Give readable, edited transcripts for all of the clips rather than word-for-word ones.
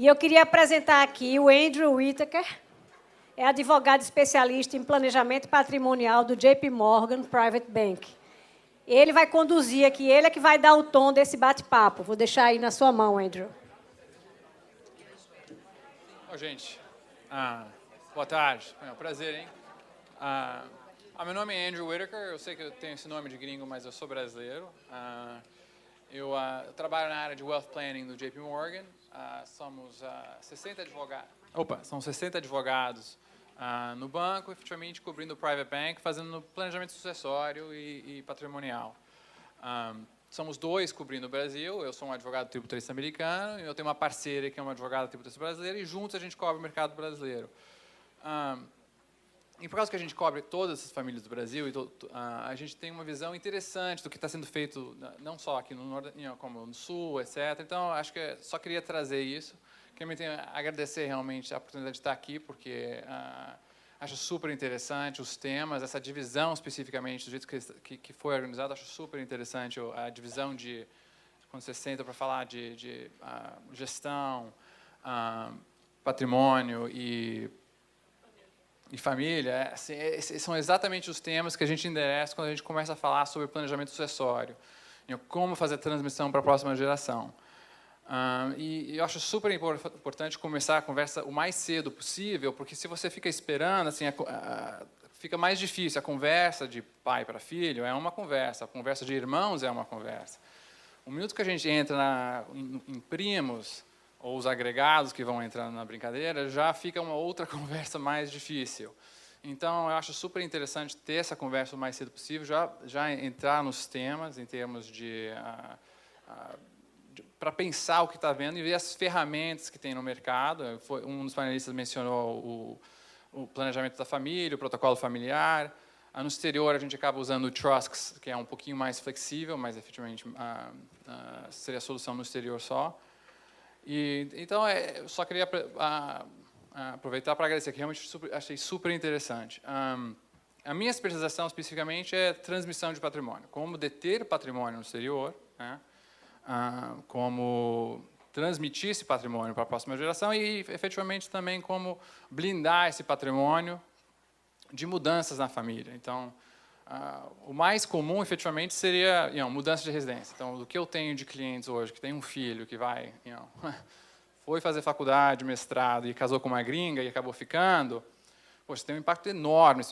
E eu queria apresentar aqui o Andrew Whittaker, é advogado especialista em planejamento patrimonial do JP Morgan Private Bank. Ele vai conduzir aqui, ele é que vai dar o tom desse bate-papo. Vou deixar aí na sua mão, Andrew. Gente, boa tarde. É um prazer, hein? Meu nome é Andrew Whittaker. Eu sei que eu tenho esse nome de gringo, mas eu sou brasileiro. Eu trabalho na área de Wealth Planning do JP Morgan. Somos 60 advogados. São 60 advogados no banco, efetivamente cobrindo o Private Bank, fazendo planejamento sucessório e patrimonial. Somos 2 cobrindo o Brasil. Eu sou um advogado tributarista americano e eu tenho uma parceira que é uma advogada tributarista brasileira e juntos a gente cobre o mercado brasileiro. E por causa que a gente cobre todas essas famílias do Brasil, a gente tem uma visão interessante do que está sendo feito, não só aqui no Norte, como no Sul, etc. Então, acho que só queria trazer isso. Queria agradecer realmente a oportunidade de estar aqui, porque acho super interessante os temas, essa divisão especificamente, do jeito que foi organizado, acho super interessante a divisão de, quando você senta para falar de gestão, patrimônio e família. Assim, esses são exatamente os temas que a gente endereça quando a gente começa a falar sobre planejamento sucessório, como fazer a transmissão para a próxima geração. E eu acho super importante começar a conversa o mais cedo possível, porque se você fica esperando, assim, fica mais difícil. A conversa de pai para filho é uma conversa, a conversa de irmãos é uma conversa. O minuto que a gente entra em primos, ou os agregados que vão entrando na brincadeira, já fica uma outra conversa mais difícil. Então, eu acho super interessante ter essa conversa o mais cedo possível, já entrar nos temas, em termos de para pensar o que está vendo e ver as ferramentas que tem no mercado. Um dos panelistas mencionou o planejamento da família, o protocolo familiar. No exterior, a gente acaba usando o Trust, que é um pouquinho mais flexível, mas efetivamente seria a solução no exterior só. Então, eu só queria aproveitar para agradecer, que realmente achei super interessante. A minha especialização, especificamente, é transmissão de patrimônio. Como deter patrimônio no exterior, né? Como transmitir esse patrimônio para a próxima geração e, efetivamente, também como blindar esse patrimônio de mudanças na família. Então, o mais comum, efetivamente, seria mudança de residência. Então, do que eu tenho de clientes hoje, que tem um filho que vai, foi fazer faculdade, mestrado e casou com uma gringa e acabou ficando, poxa, tem um impacto enorme.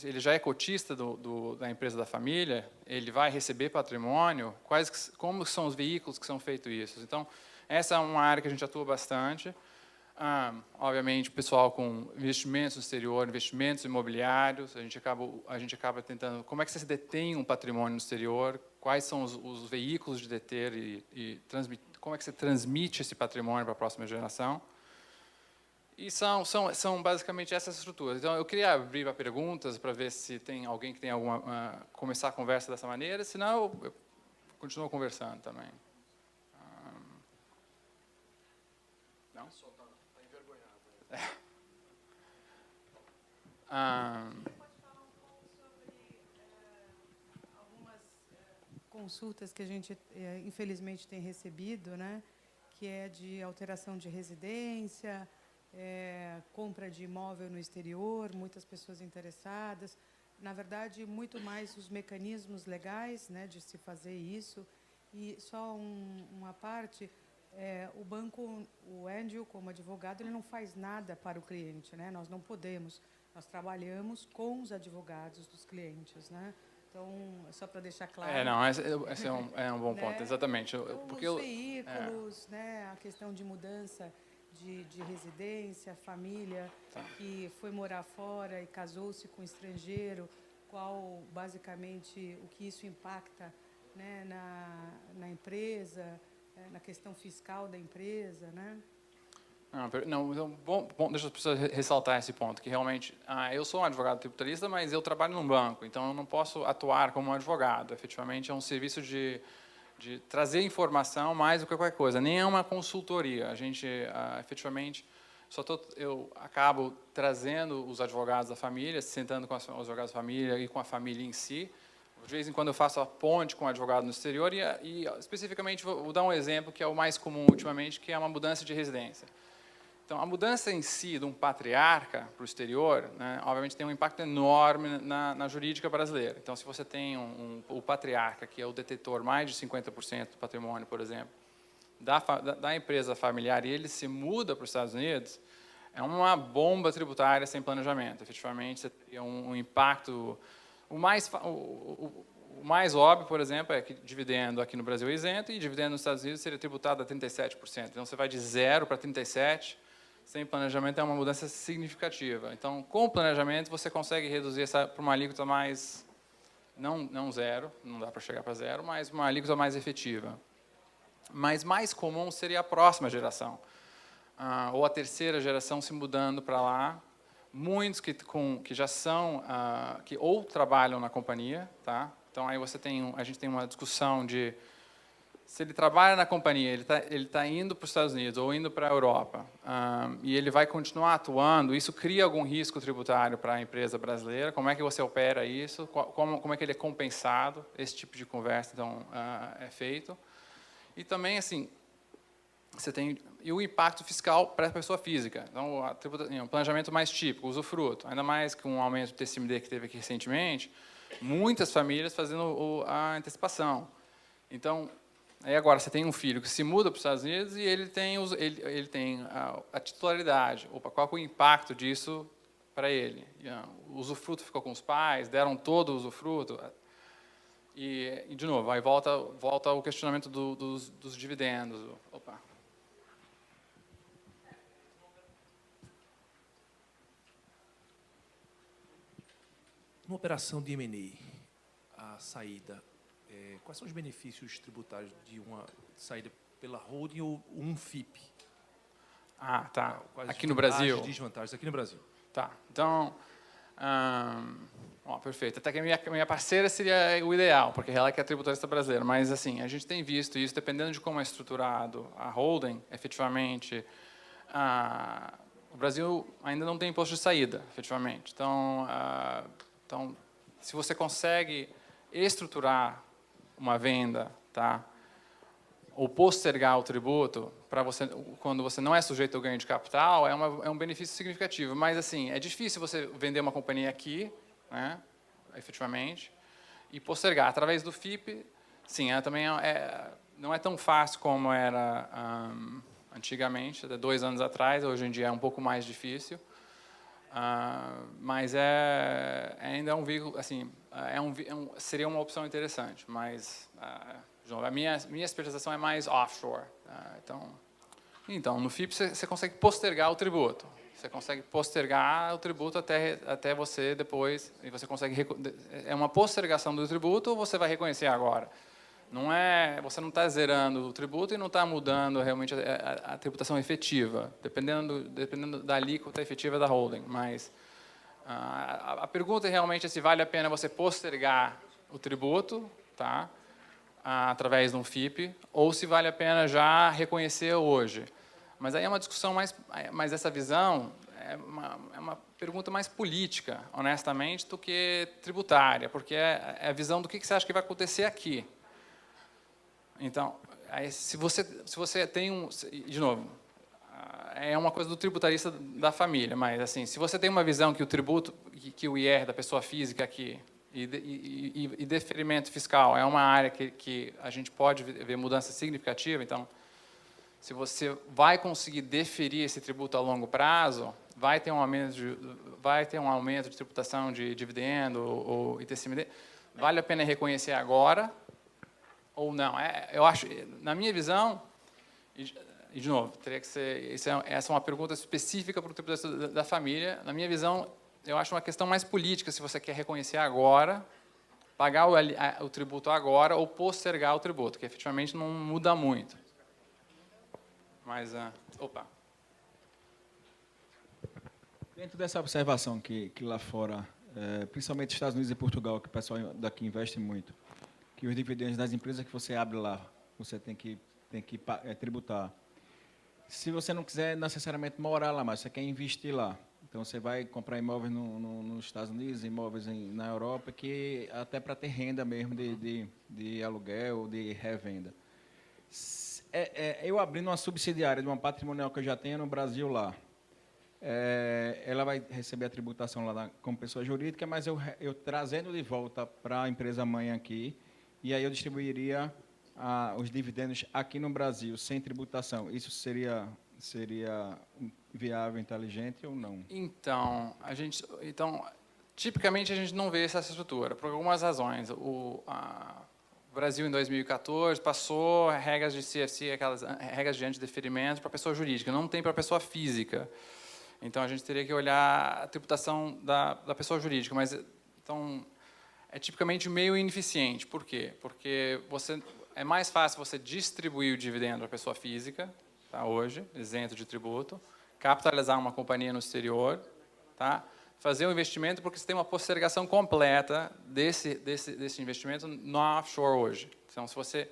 Ele já é cotista da empresa da família, ele vai receber patrimônio, como são os veículos que são feitos isso. Então, essa é uma área que a gente atua bastante. Obviamente, o pessoal com investimentos no exterior, investimentos imobiliários, a gente acaba tentando, como é que você detém um patrimônio no exterior, quais são os veículos de deter e como é que você transmite esse patrimônio para a próxima geração. E são basicamente essas estruturas. Então, eu queria abrir para perguntas, para ver se tem alguém que tem começar a conversa dessa maneira, senão eu continuo conversando também. Não? Está envergonhado. Você pode falar um pouco sobre algumas consultas que a gente, infelizmente, tem recebido, né? Que é de alteração de residência, compra de imóvel no exterior, muitas pessoas interessadas. Na verdade, muito mais os mecanismos legais, né, de se fazer isso. E só uma parte, o banco, o Andrew, como advogado, ele não faz nada para o cliente, né? Nós não podemos. Nós trabalhamos com os advogados dos clientes, né? Então, só para deixar claro. Esse é um bom ponto, né? Exatamente. Porque os veículos, né, a questão de mudança de residência, família, que foi morar fora e casou-se com um estrangeiro, qual, basicamente, o que isso impacta, né, na empresa, na questão fiscal da empresa, né? Deixa eu precisar ressaltar esse ponto, que realmente, eu sou um advogado tributarista, mas eu trabalho num banco, então eu não posso atuar como um advogado. Efetivamente, é um serviço de trazer informação mais do que qualquer coisa, nem é uma consultoria. A gente, efetivamente, eu acabo trazendo os advogados da família, sentando com os advogados da família e com a família em si, De vez em quando eu faço a ponte com um advogado no exterior e especificamente, vou dar um exemplo que é o mais comum ultimamente, que é uma mudança de residência. Então, a mudança em si de um patriarca para o exterior, né, obviamente, tem um impacto enorme na jurídica brasileira. Então, se você tem o patriarca, que é o detentor mais de 50% do patrimônio, por exemplo, da empresa familiar, e ele se muda para os Estados Unidos, é uma bomba tributária sem planejamento. Efetivamente, você teria um impacto... O mais óbvio, por exemplo, é que dividendo aqui no Brasil é isento e dividendo nos Estados Unidos seria tributado a 37%. Então, você vai de 0 para 37%. Sem planejamento é uma mudança significativa. Então, com o planejamento, você consegue reduzir essa para uma alíquota mais... Não zero, não dá para chegar para zero, mas uma alíquota mais efetiva. Mas mais comum seria a próxima geração, ou a terceira geração se mudando para lá. Muitos que já são, que ou trabalham na companhia, tá? Então aí a gente tem uma discussão de se ele trabalha na companhia, ele tá indo para os Estados Unidos ou indo para a Europa, e ele vai continuar atuando. Isso cria algum risco tributário para a empresa brasileira? Como é que você opera isso? Como é que ele é compensado? Esse tipo de conversa então é feito. E também assim você tem o impacto fiscal para a pessoa física. Então, o planejamento mais típico, usufruto. Ainda mais com o aumento do TCMD que teve aqui recentemente, muitas famílias fazendo a antecipação. Então, aí agora você tem um filho que se muda para os Estados Unidos e ele tem a titularidade. Opa, qual é o impacto disso para ele? O usufruto ficou com os pais, deram todo o usufruto. E de novo, aí volta o questionamento dos dividendos. Opa. Uma operação de M&A, a saída, quais são os benefícios tributários de uma saída pela holding ou um FIP? Tá. Quais aqui no Brasil? As desvantagens aqui no Brasil. Tá. Então, perfeito. Até que a minha parceira seria o ideal, porque ela que é a tributarista brasileira. Mas, assim, a gente tem visto isso, dependendo de como é estruturado a holding, efetivamente, o Brasil ainda não tem imposto de saída, efetivamente. Então, se você consegue estruturar uma venda, tá, ou postergar o tributo para você, quando você não é sujeito ao ganho de capital, é um benefício significativo. Mas assim, é difícil você vender uma companhia aqui, né, efetivamente, e postergar através do FIP. Sim, também não é tão fácil como era antigamente, até 2 anos atrás. Hoje em dia é um pouco mais difícil. Mas ainda é um veículo, assim, seria uma opção interessante, mas a minha especialização é mais offshore. Então, no FIP você consegue postergar o tributo. Você consegue postergar o tributo até você depois, e você consegue... É uma postergação do tributo ou você vai reconhecer agora? Você não está zerando o tributo e não está mudando realmente a tributação efetiva, dependendo da alíquota efetiva da holding. Mas a pergunta realmente é se vale a pena você postergar o tributo, tá, através de um FIP, ou se vale a pena já reconhecer hoje. Mas aí é uma discussão mais essa visão é uma pergunta mais política, honestamente, do que tributária, porque é a visão do que você acha que vai acontecer aqui. Então, aí, se você tem de novo, é uma coisa do tributarista da família, mas assim, se você tem uma visão que o tributo, que o IR da pessoa física aqui e deferimento fiscal é uma área que a gente pode ver mudança significativa, então, se você vai conseguir deferir esse tributo a longo prazo, vai ter um aumento de tributação de dividendo ou ITCMD, vale a pena reconhecer agora ou não? Eu acho, na minha visão, e de novo, teria que ser, essa é uma pergunta específica para o tributarista da família. Na minha visão, eu acho uma questão mais política, se você quer reconhecer agora, pagar o tributo agora ou postergar o tributo, que efetivamente não muda muito. Mas, Dentro dessa observação que lá fora, principalmente Estados Unidos e Portugal, que o pessoal daqui investe muito, que os dividendos das empresas que você abre lá, você tem que tributar. Se você não quiser necessariamente morar lá, mas você quer investir lá, Então, você vai comprar imóveis nos Estados Unidos, imóveis na Europa, que até para ter renda mesmo de aluguel, de revenda. Eu abrindo uma subsidiária de uma patrimonial que eu já tenho no Brasil lá, ela vai receber a tributação lá como pessoa jurídica, mas eu trazendo de volta para a empresa mãe aqui, e aí eu distribuiria os dividendos aqui no Brasil, sem tributação. Isso seria viável, inteligente ou não? Então, tipicamente a gente não vê essa estrutura, por algumas razões. O Brasil, em 2014, passou regras de CFC, aquelas regras de antideferimento para pessoa jurídica, não tem para pessoa física. Então, a gente teria que olhar a tributação da pessoa jurídica, mas então é tipicamente meio ineficiente. Por quê? Porque é mais fácil você distribuir o dividendo para a pessoa física, tá, hoje, isento de tributo, capitalizar uma companhia no exterior, tá, fazer um investimento, porque você tem uma postergação completa desse investimento no offshore hoje. Então, se você...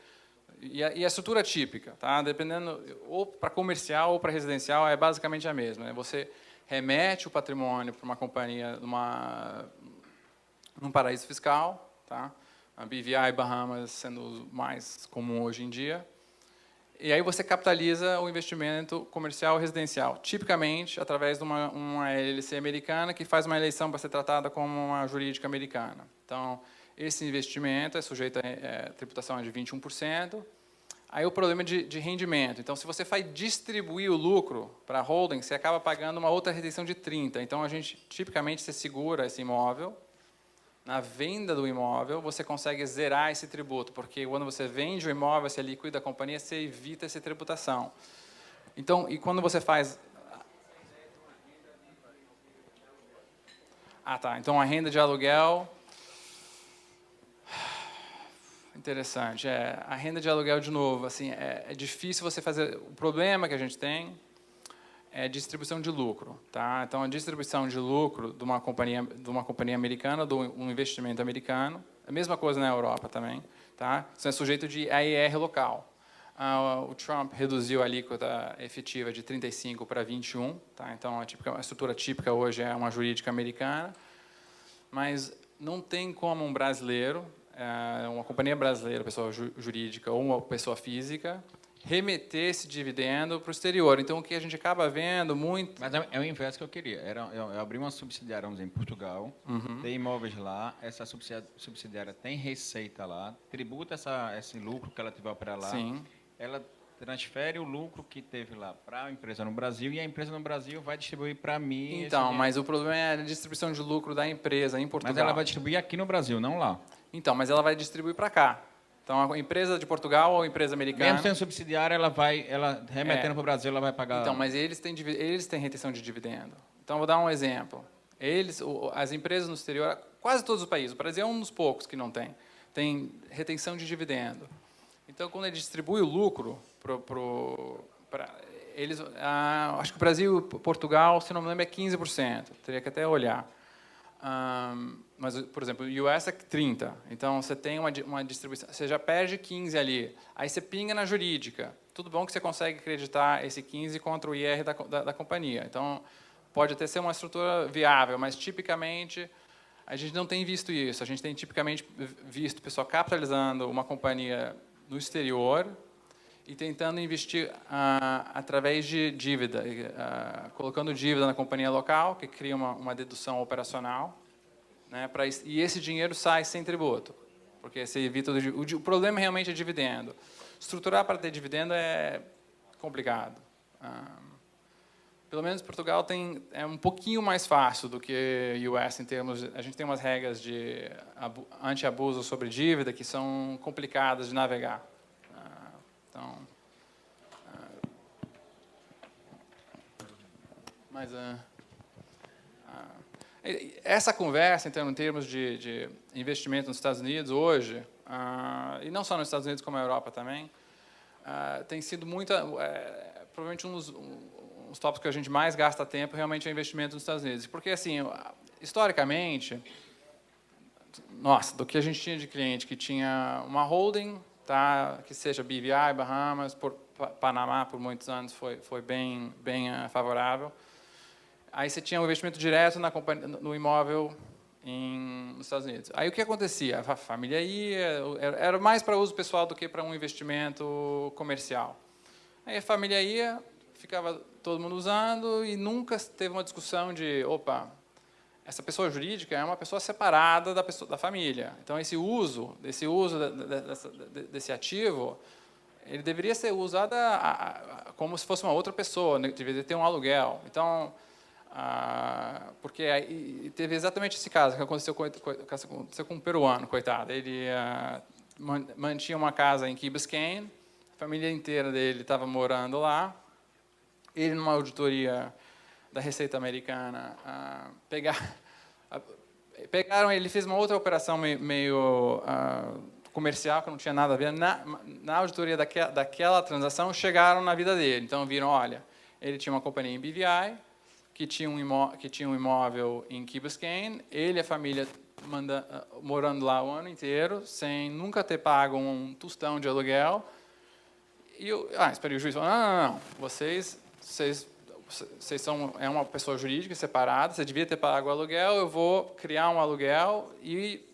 E a estrutura típica, tá, dependendo, ou para comercial ou para residencial, é basicamente a mesma. Né? Você remete o patrimônio para uma companhia num paraíso fiscal, tá? A BVI Bahamas sendo o mais comum hoje em dia. E aí você capitaliza o investimento comercial residencial, tipicamente através de uma LLC americana que faz uma eleição para ser tratada como uma jurídica americana. Então, esse investimento é sujeito a tributação de 21%. Aí o problema de rendimento. Então, se você vai distribuir o lucro para a holding, você acaba pagando uma outra retenção de 30%. Então, tipicamente, você segura esse imóvel. Na venda do imóvel, você consegue zerar esse tributo, porque quando você vende o imóvel, você liquida a companhia, você evita essa tributação. Então, e quando você faz... tá. Então, a renda de aluguel... Interessante. A renda de aluguel, de novo, assim, é difícil você fazer... O problema que a gente tem é distribuição de lucro, tá? Então, a distribuição de lucro de uma companhia americana, de um investimento americano, a mesma coisa na Europa também, tá? Isso é sujeito de AIR local. O Trump reduziu a alíquota efetiva de 35 para 21, tá? Então, a estrutura típica hoje é uma jurídica americana, mas não tem como um brasileiro, uma companhia brasileira, pessoa jurídica ou uma pessoa física, remeter esse dividendo para o exterior. Então, o que a gente acaba vendo muito... Mas é o inverso que eu queria. Eu abri uma subsidiária, vamos dizer, em Portugal, tem imóveis lá, essa subsidiária tem receita lá, tributa esse lucro que ela tiver para lá, Sim. Ela transfere o lucro que teve lá para a empresa no Brasil e a empresa no Brasil vai distribuir para mim... Então, mas o problema é a distribuição de lucro da empresa em Portugal. Mas ela vai distribuir aqui no Brasil, não lá. Então, mas ela vai distribuir para cá. Então, a empresa de Portugal ou a empresa americana... Mesmo sendo subsidiária, ela remetendo para o Brasil, ela vai pagar... Então, mas eles têm retenção de dividendo. Então, vou dar um exemplo. As empresas no exterior, quase todos os países, o Brasil é um dos poucos que não tem retenção de dividendo. Então, quando ele distribui o lucro para eles... acho que o Brasil e Portugal, se não me lembro, é 15%. Teria que até olhar. Mas, por exemplo, o US é 30%. Então, você tem uma distribuição... Você já perde 15% ali. Aí você pinga na jurídica. Tudo bom que você consegue acreditar esse 15% contra o IR da companhia. Então, pode até ser uma estrutura viável, mas, tipicamente, a gente não tem visto isso. A gente tem, tipicamente, visto o pessoal capitalizando uma companhia no exterior e tentando investir através de dívida, colocando dívida na companhia local, que cria uma dedução operacional, né, e esse dinheiro sai sem tributo, porque você evita o problema realmente é dividendo. Estruturar para ter dividendo é complicado. Pelo menos Portugal é um pouquinho mais fácil do que o US em termos... A gente tem umas regras de anti-abuso sobre dívida que são complicadas de navegar. Então, mas essa conversa, então, em termos de investimento nos Estados Unidos hoje, e não só nos Estados Unidos como na Europa também, tem sido provavelmente um dos tópicos que a gente mais gasta tempo realmente é investimento nos Estados Unidos, porque assim, historicamente, nossa, do que a gente tinha de cliente que tinha uma holding, tá, que seja BVI, Bahamas, Panamá por muitos anos foi bem favorável. Aí você tinha um investimento direto na companhia, no imóvel nos Estados Unidos. Aí o que acontecia? A família ia, era mais para uso pessoal do que para um investimento comercial. Aí a família ia, ficava todo mundo usando e nunca teve uma discussão de, opa, essa pessoa jurídica é uma pessoa separada da família. Então esse uso desse ativo, ele deveria ser usado como se fosse uma outra pessoa, né? Deveria ter um aluguel. Então, porque aí teve exatamente esse caso que aconteceu com um peruano, coitado. Ele mantinha uma casa em Key Biscayne, a família inteira dele estava morando lá. Ele, numa auditoria da Receita Americana, pegaram ele, fez uma outra operação meio comercial, que não tinha nada a ver. Na auditoria daquela transação, chegaram na vida dele. Então, viram, olha, ele tinha uma companhia em BVI, que tinha um imóvel em Key Biscayne, ele e a família morando lá o ano inteiro, sem nunca ter pago um tostão de aluguel. E esperei, o juiz falou, não, vocês é uma pessoa jurídica separada, você devia ter pago o aluguel, eu vou criar um aluguel e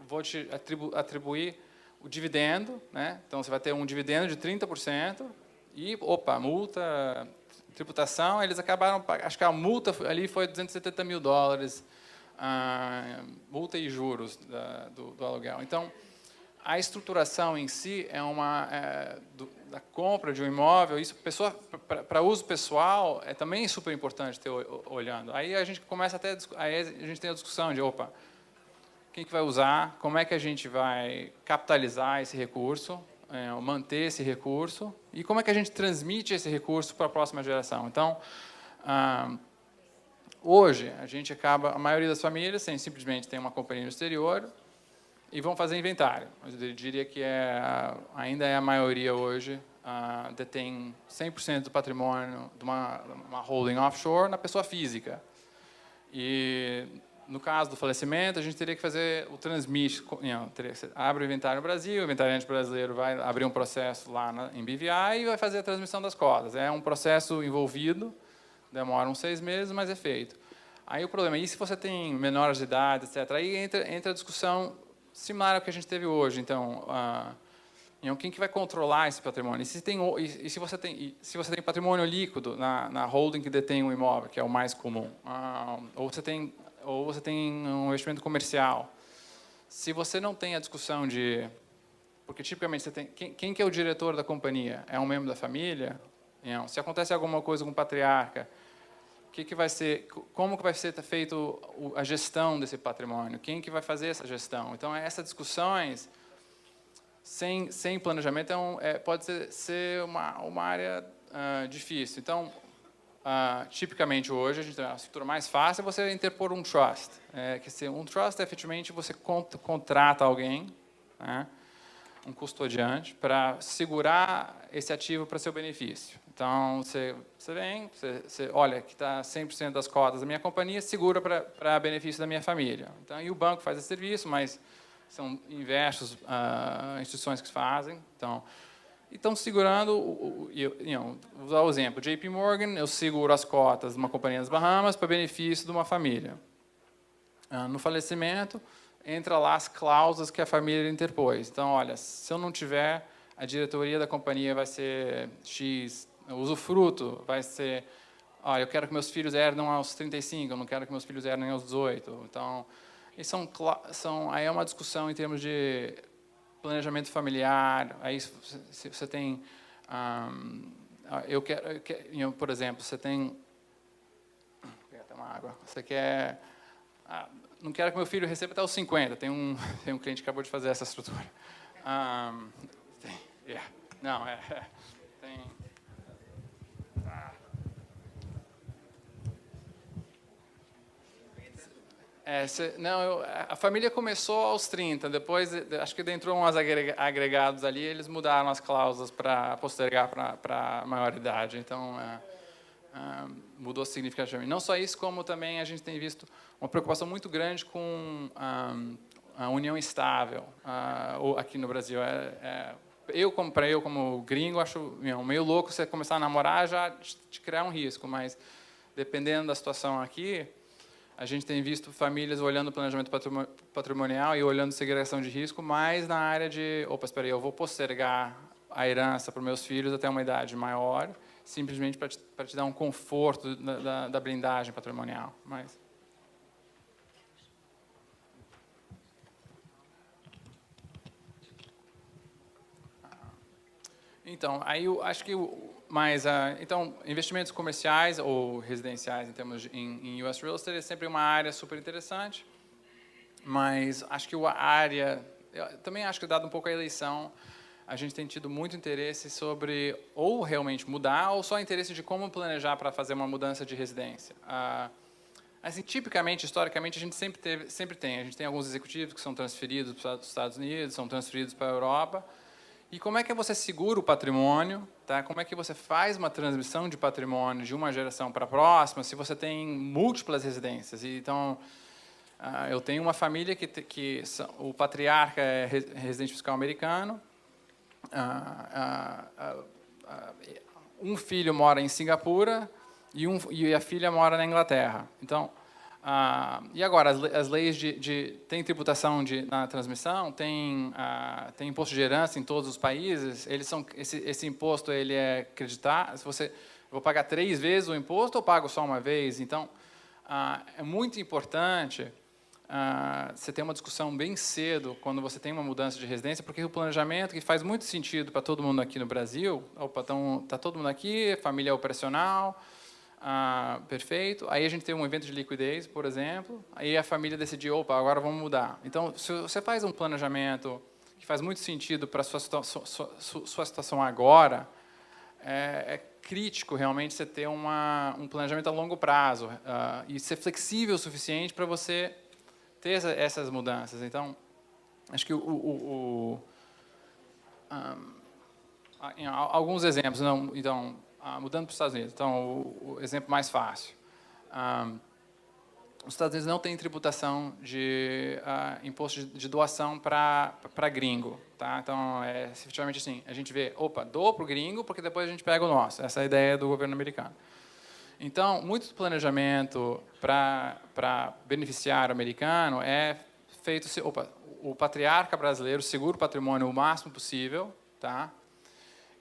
vou te atribuir o dividendo, né? Então, você vai ter um dividendo de 30% e, multa, tributação, eles acabaram, acho que a multa ali foi $270 mil, multa e juros do aluguel. Então, a estruturação em si da compra de um imóvel, isso para uso pessoal é também super importante ter olhando. Aí a gente começa aí a gente tem a discussão de, quem que vai usar, como é que a gente vai capitalizar esse recurso, manter esse recurso e como é que a gente transmite esse recurso para a próxima geração. Então, hoje a maioria das famílias simplesmente tem uma companhia no exterior e vão fazer inventário. Eu diria que ainda é a maioria hoje, detém 100% do patrimônio de uma holding offshore na pessoa física. E, no caso do falecimento, a gente teria que fazer o transmit. Abre o inventário no Brasil, o inventariante brasileiro vai abrir um processo lá em BVI e vai fazer a transmissão das cotas. É um processo envolvido, demora uns 6 meses, mas é feito. Aí o problema é, se você tem menores de idade, etc., aí entra a discussão similar ao que a gente teve hoje. Então, quem que vai controlar esse patrimônio? E se você tem patrimônio líquido na holding que detém um imóvel, que é o mais comum, ou você tem um investimento comercial, se você não tem a discussão de... Porque, tipicamente, você tem, quem que é o diretor da companhia? É um membro da família? Não. Se acontece alguma coisa com o patriarca, como que vai ser feito a gestão desse patrimônio? Quem que vai fazer essa gestão? Então, essas discussões, sem planejamento, pode ser uma área difícil. Então, tipicamente hoje, a estrutura mais fácil é você interpor um trust. Um trust é efetivamente você contrata alguém, né, um custodiante, para segurar esse ativo para seu benefício. Então, você vem, você olha que está 100% das cotas da minha companhia, segura para benefício da minha família. Então, e o banco faz esse serviço, mas são diversas instituições que fazem. Então, estão segurando, vou dar o exemplo, JP Morgan, eu seguro as cotas de uma companhia nas Bahamas para benefício de uma família. No falecimento, entra lá as cláusulas que a família interpôs. Então, olha, se eu não tiver, a diretoria da companhia vai ser X, o usufruto vai ser, olha, eu quero que meus filhos herdem aos 35, eu não quero que meus filhos herdem aos 18. Então, aí é uma discussão em termos de planejamento familiar. Aí se você tem, por exemplo, você tem, vou pegar uma água. Você quer, não quero que meu filho receba até os 50. Tem um cliente que acabou de fazer essa estrutura. Tem. A família começou aos 30, depois, acho que entrou uns agregados ali, eles mudaram as cláusulas para postergar para a maioridade. Então, mudou significativamente. Não só isso, como também a gente tem visto uma preocupação muito grande com a união estável aqui no Brasil. Eu como gringo, acho meio louco você começar a namorar já te criar um risco, mas dependendo da situação aqui, a gente tem visto famílias olhando o planejamento patrimonial e olhando segregação de risco, mais na área de, opa, espera aí, eu vou postergar a herança para os meus filhos até uma idade maior, simplesmente para te dar um conforto da blindagem patrimonial. Mas... Então, aí eu acho que então, investimentos comerciais ou residenciais em termos em US Real Estate é sempre uma área super interessante, mas acho que a área, eu também acho que dado um pouco a eleição, a gente tem tido muito interesse sobre ou realmente mudar ou só interesse de como planejar para fazer uma mudança de residência. Assim, tipicamente, historicamente, a gente sempre tem. A gente tem alguns executivos que são transferidos para os Estados Unidos, são transferidos para a Europa. E como é que você segura o patrimônio? Tá? Como é que você faz uma transmissão de patrimônio de uma geração para a próxima se você tem múltiplas residências? Então, eu tenho uma família que o patriarca é residente fiscal americano, um filho mora em Singapura e a filha mora na Inglaterra. Então, e agora, as leis tem tributação na transmissão, tem imposto de herança em todos os países, esse imposto ele é acreditar, eu vou pagar 3 vezes o imposto ou pago só uma vez? Então, é muito importante você ter uma discussão bem cedo quando você tem uma mudança de residência, porque o planejamento, que faz muito sentido para todo mundo aqui no Brasil, está todo mundo aqui, família operacional, perfeito. Aí a gente tem um evento de liquidez, por exemplo, aí a família decidiu, opa, agora vamos mudar. Então, se você faz um planejamento que faz muito sentido para a sua situação agora, é crítico realmente você ter um planejamento a longo prazo e ser flexível o suficiente para você ter essas mudanças. Então, acho que alguns exemplos. Então, mudando para os Estados Unidos. Então, o exemplo mais fácil. Os Estados Unidos não têm tributação de imposto de doação para gringo. Tá? Então, efetivamente assim, a gente vê, opa, dou para o gringo porque depois a gente pega o nosso. Essa é a ideia do governo americano. Então, muito planejamento para beneficiário americano é feito... o patriarca brasileiro segura o patrimônio o máximo possível, tá?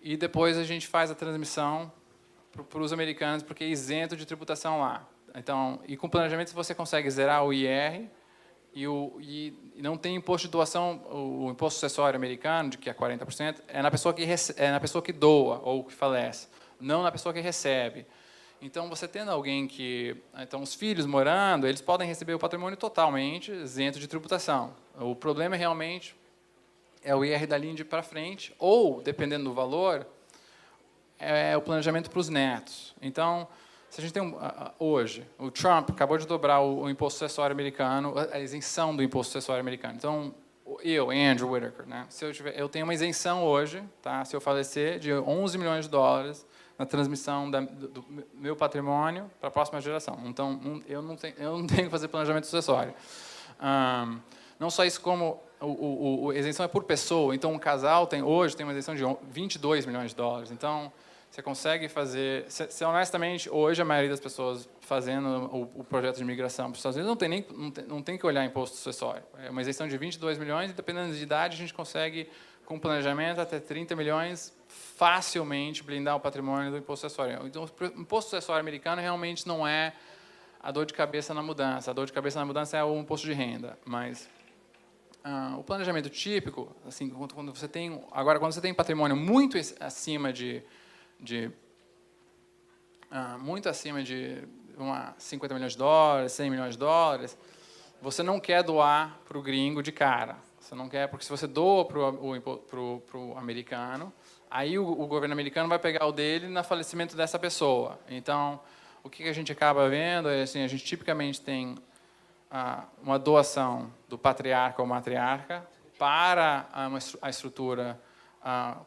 E depois a gente faz a transmissão para os americanos, porque é isento de tributação lá. Então, e com planejamento você consegue zerar o IR e não tem imposto de doação, o imposto sucessório americano, que é 40%, é na pessoa que doa ou que falece, não na pessoa que recebe. Então, você tendo alguém então, os filhos morando, eles podem receber o patrimônio totalmente isento de tributação. O problema realmente é o IR da linha para frente, ou, dependendo do valor, é o planejamento para os netos. Então, se a gente tem hoje, o Trump acabou de dobrar o imposto sucessório americano, a isenção do imposto sucessório americano. Então, Andrew Whitaker, né? Eu tenho uma isenção hoje, tá? Se eu falecer, de $11 milhões na transmissão do meu patrimônio para a próxima geração. Então, eu não tenho que fazer planejamento sucessório. Não só isso, como a isenção é por pessoa. Então, um casal hoje tem uma isenção de $22 milhões. Então, você consegue fazer... honestamente, hoje, a maioria das pessoas fazendo o projeto de migração para os Estados Unidos não tem que olhar imposto sucessório. É uma isenção de 22 milhões e, dependendo de idade, a gente consegue, com planejamento, até 30 milhões, facilmente blindar o patrimônio do imposto sucessório. Então, o imposto sucessório americano realmente não é a dor de cabeça na mudança. A dor de cabeça na mudança é o imposto de renda. Mas o planejamento típico, assim, quando você tem patrimônio muito acima de 50 milhões de dólares, 100 milhões de dólares, você não quer doar para o gringo de cara. Você não quer, porque se você doa para o americano, aí o governo americano vai pegar o dele no falecimento dessa pessoa. Então, o que a gente acaba vendo é assim, a gente tipicamente tem uma doação do patriarca ou matriarca para a estrutura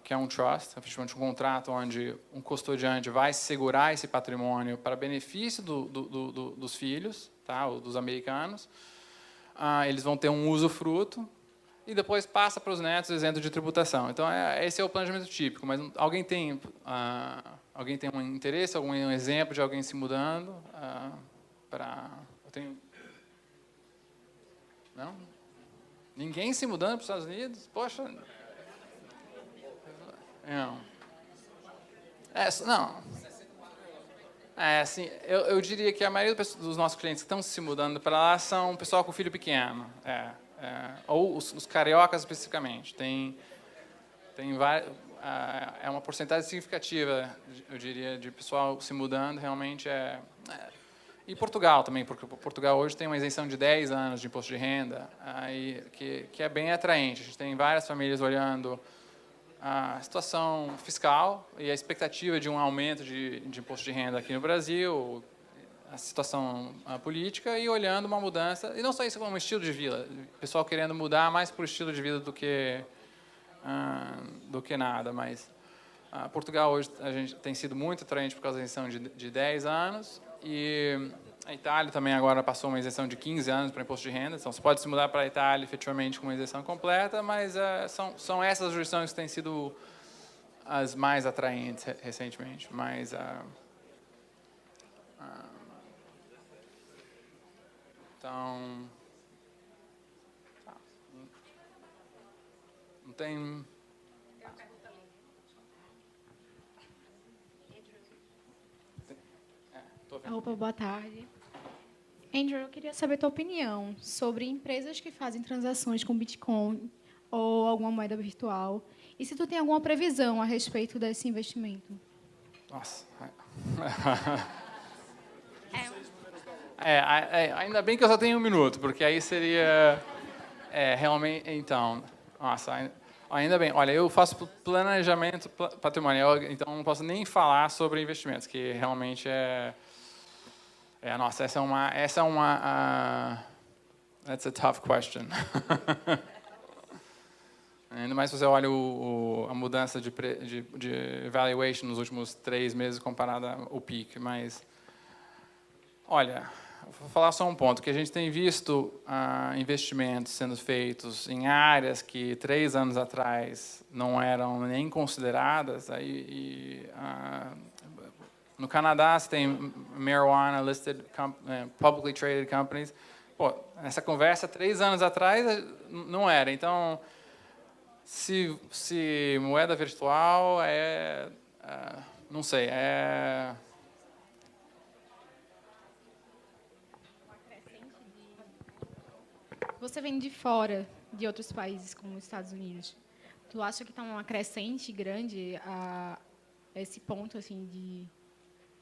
que é um trust, efetivamente um contrato onde um custodiante vai segurar esse patrimônio para benefício dos filhos, tá, ou dos americanos. Eles vão ter um usufruto e depois passa para os netos isento de tributação. Então, esse é o planejamento típico. Mas alguém tem Alguém tem um interesse, algum exemplo de alguém se mudando? Eu tenho... Não? Ninguém se mudando para os Estados Unidos? Poxa... Não. Não. Assim, eu diria que a maioria dos nossos clientes que estão se mudando para lá são pessoal com filho pequeno. Ou os cariocas especificamente. Tem vários... É uma porcentagem significativa, eu diria, de pessoal se mudando, realmente E Portugal também, porque Portugal hoje tem uma isenção de 10 anos de imposto de renda, que é bem atraente. A gente tem várias famílias olhando a situação fiscal e a expectativa de um aumento de imposto de renda aqui no Brasil, a situação política, e olhando uma mudança, e não só isso, como um estilo de vida. O pessoal querendo mudar mais por estilo de vida do que nada, mas Portugal hoje a gente tem sido muito atraente por causa da isenção de 10 anos, e a Itália também agora passou uma isenção de 15 anos para imposto de renda, então você pode se mudar para a Itália efetivamente com uma isenção completa, mas são essas jurisdições que têm sido as mais atraentes recentemente, mas então não tem... Opa, boa tarde. Andrew, eu queria saber a tua opinião sobre empresas que fazem transações com Bitcoin ou alguma moeda virtual, e se tu tem alguma previsão a respeito desse investimento. Nossa. Ainda bem que eu só tenho 1 minuto, porque aí seria realmente... Então, nossa, ainda bem. Olha, eu faço planejamento patrimonial, então não posso nem falar sobre investimentos, que realmente nossa, essa é uma that's a tough question. Ainda mais se você olha a mudança de valuation nos últimos 3 meses comparada ao peak. Mas, olha, vou falar só um ponto, que a gente tem visto investimentos sendo feitos em áreas que 3 anos atrás não eram nem consideradas. No Canadá, você tem marijuana listed, publicly traded companies. Pô, essa conversa 3 anos atrás não era. Então, se moeda virtual não sei, Você vem de fora, de outros países, como os Estados Unidos. Tu acha que está uma crescente grande a esse ponto, assim,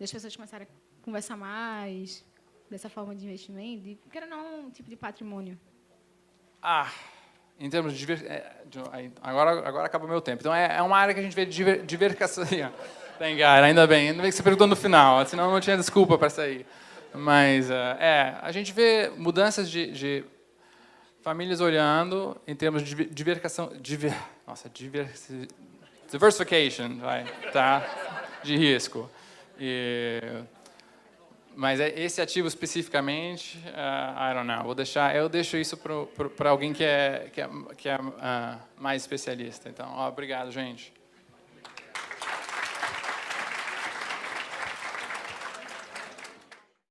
das pessoas começarem a conversar mais dessa forma de investimento, de querer não um tipo de patrimônio? Em termos de agora acabou o meu tempo. Então é uma área que a gente vê de diversificação. Tem, cara, ainda bem que você perguntou no final, senão não tinha desculpa para sair. Mas a gente vê mudanças de famílias olhando em termos de diversification, tá? De risco. Mas esse ativo especificamente, I don't know. Eu deixo isso para alguém que é mais especialista. Então, obrigado, gente.